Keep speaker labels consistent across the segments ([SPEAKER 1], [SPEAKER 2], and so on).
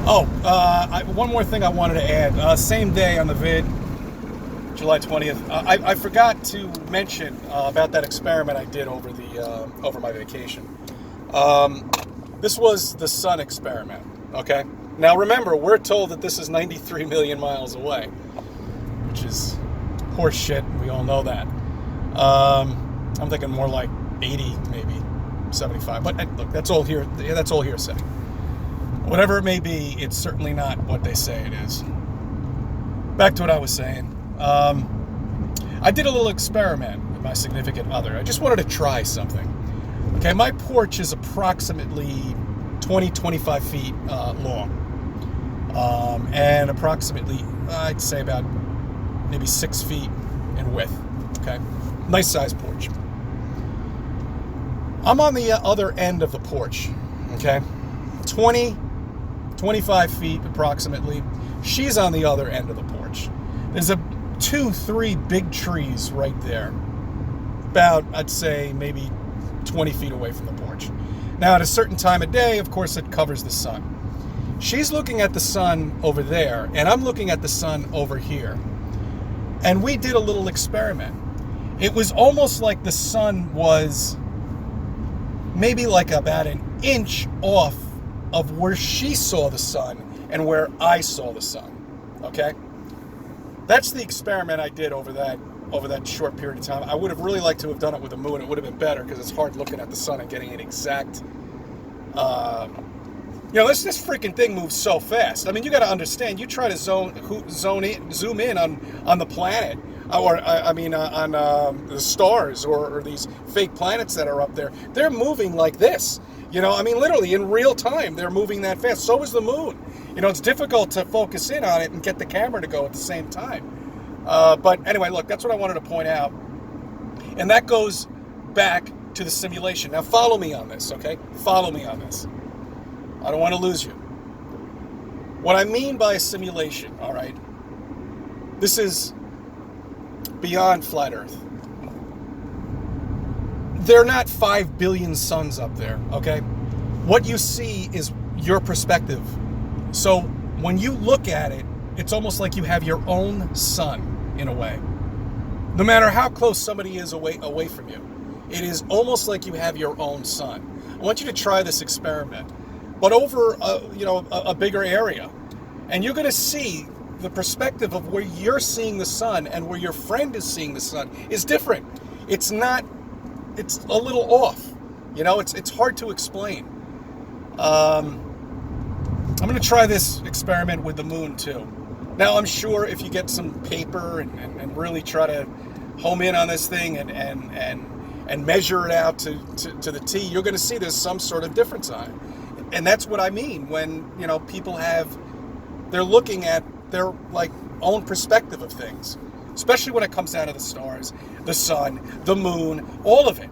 [SPEAKER 1] One more thing I wanted to add. Same day on the vid, July 20th. I forgot to mention about that experiment I did over my vacation. This was the sun experiment. Okay. Now remember, we're told that this is 93 million miles away, which is horse shit. We all know that. I'm thinking more like 80, maybe 75. But look, that's all here. That's all hearsay. Whatever it may be, it's certainly not what they say it is. Back to what I was saying. I did a little experiment with my significant other. I just wanted to try something. Okay, my porch is approximately 20-25 feet long. And approximately, I'd say about maybe 6 feet in width. Okay, nice sized porch. I'm on the other end of the porch. Okay, 25 feet approximately. She's on the other end of the porch. There's 2-3 big trees right there. About, I'd say, maybe 20 feet away from the porch. Now, at a certain time of day, of course, it covers the sun. She's looking at the sun over there, and I'm looking at the sun over here. And we did a little experiment. It was almost like the sun was maybe like about an inch off of where she saw the sun and where I saw the sun. Okay? That's the experiment I did over that short period of time. I would have really liked to have done it with the moon. It would have been better because it's hard looking at the sun and getting an exact. This freaking thing moves so fast. I mean, you got to understand. You try to zoom in on the planet, or on the stars or these fake planets that are up there. They're moving like this. Literally in real time, they're moving that fast. So is the moon. It's difficult to focus in on it and get the camera to go at the same time. But anyway, look, that's what I wanted to point out. And that goes back to the simulation. Now, follow me on this, okay? Follow me on this. I don't want to lose you. What I mean by a simulation, all right? This is beyond flat Earth. There are not 5 billion suns up there, okay? What you see is your perspective. So when you look at it, it's almost like you have your own sun, in a way. No matter how close somebody is away from you, it is almost like you have your own sun. I want you to try this experiment, but over a bigger area. And you're going to see the perspective of where you're seeing the sun and where your friend is seeing the sun is different. It's a little off. It's hard to explain. I'm going to try this experiment with the moon too. Now, I'm sure if you get some paper and really try to home in on this thing and measure it out to the T, you're going to see there's some sort of difference on it. And that's what I mean when, people they're looking at their own perspective of things, especially when it comes down to the stars, the sun, the moon, all of it.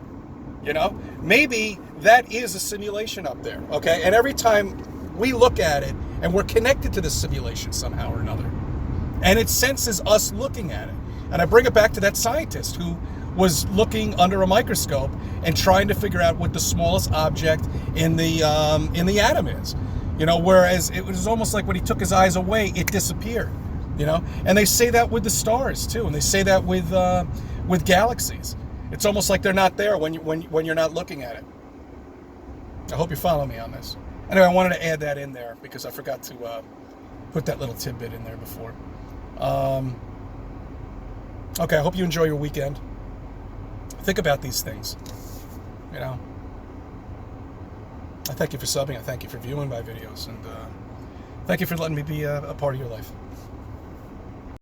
[SPEAKER 1] Maybe that is a simulation up there, okay? And every time we look at it, and we're connected to this simulation somehow or another, and it senses us looking at it. And I bring it back to that scientist who was looking under a microscope and trying to figure out what the smallest object in the atom is. Whereas it was almost like when he took his eyes away, it disappeared. And they say that with the stars too, and they say that with galaxies. It's almost like they're not there when you're not looking at it. I hope you follow me on this. Anyway, I wanted to add that in there because I forgot to put that little tidbit in there before. Okay, I hope you enjoy your weekend. Think about these things. I thank you for subbing. I thank you for viewing my videos. And thank you for letting me be a part of your life.